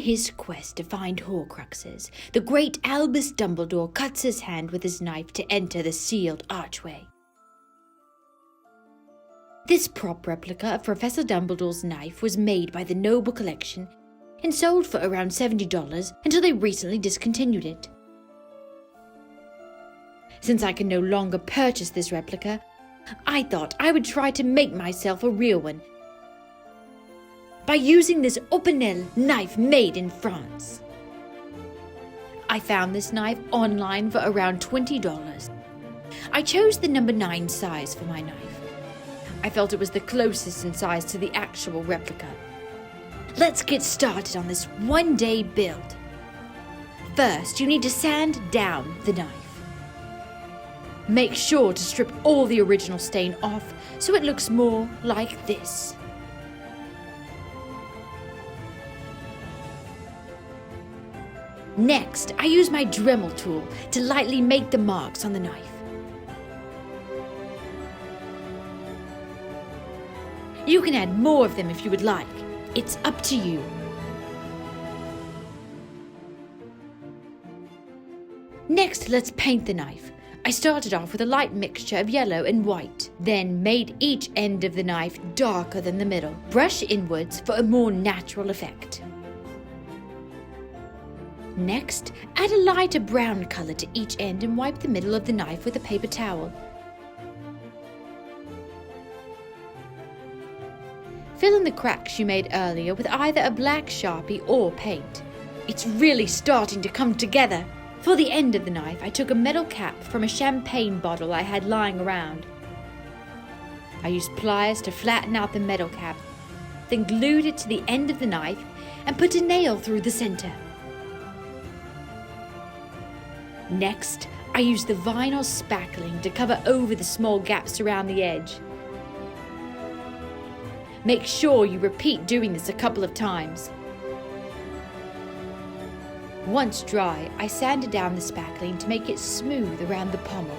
his quest to find Horcruxes, the great Albus Dumbledore cuts his hand with his knife to enter the sealed archway. This prop replica of Professor Dumbledore's knife was made by the Noble Collection and sold for around $70 until they recently discontinued it. Since I can no longer purchase this replica, I thought I would try to make myself a real one by using this Opinel knife made in France. I found this knife online for around $20. I chose the number 9 size for my knife. I felt it was the closest in size to the actual replica. Let's get started on this one-day build. First, you need to sand down the knife. Make sure to strip all the original stain off so it looks more like this. Next, I use my Dremel tool to lightly make the marks on the knife. You can add more of them if you would like. It's up to you. Next, let's paint the knife. I started off with a light mixture of yellow and white, then made each end of the knife darker than the middle. Brush inwards for a more natural effect. Next, add a lighter brown color to each end and wipe the middle of the knife with a paper towel. Fill in the cracks you made earlier with either a black Sharpie or paint. It's really starting to come together. For the end of the knife, I took a metal cap from a champagne bottle I had lying around. I used pliers to flatten out the metal cap, then glued it to the end of the knife and put a nail through the center. Next, I used the vinyl spackling to cover over the small gaps around the edge. Make sure you repeat doing this a couple of times. Once dry, I sanded down the spackling to make it smooth around the pommel.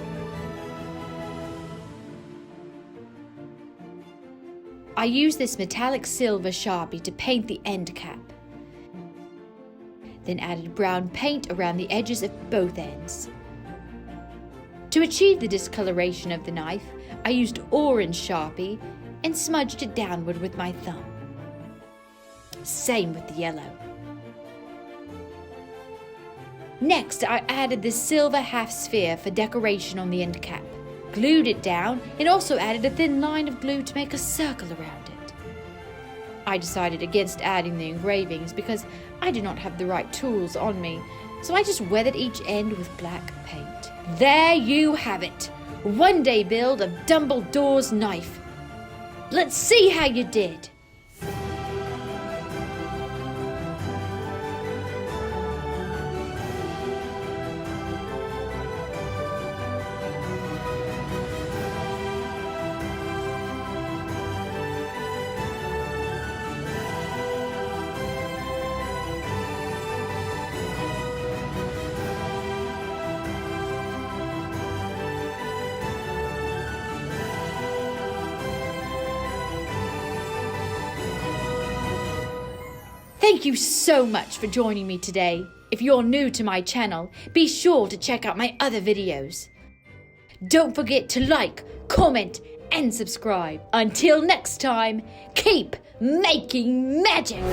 I used this metallic silver Sharpie to paint the end cap, then added brown paint around the edges of both ends. To achieve the discoloration of the knife, I used orange Sharpie and smudged it downward with my thumb. Same with the yellow. Next, I added this silver half sphere for decoration on the end cap, glued it down, and also added a thin line of glue to make a circle around it. I decided against adding the engravings because I did not have the right tools on me, so I just weathered each end with black paint. There you have it! One-day build of Dumbledore's knife. Let's see how you did! Thank you so much for joining me today. If you're new to my channel, be sure to check out my other videos. Don't forget to like, comment, and subscribe. Until next time, keep making magic!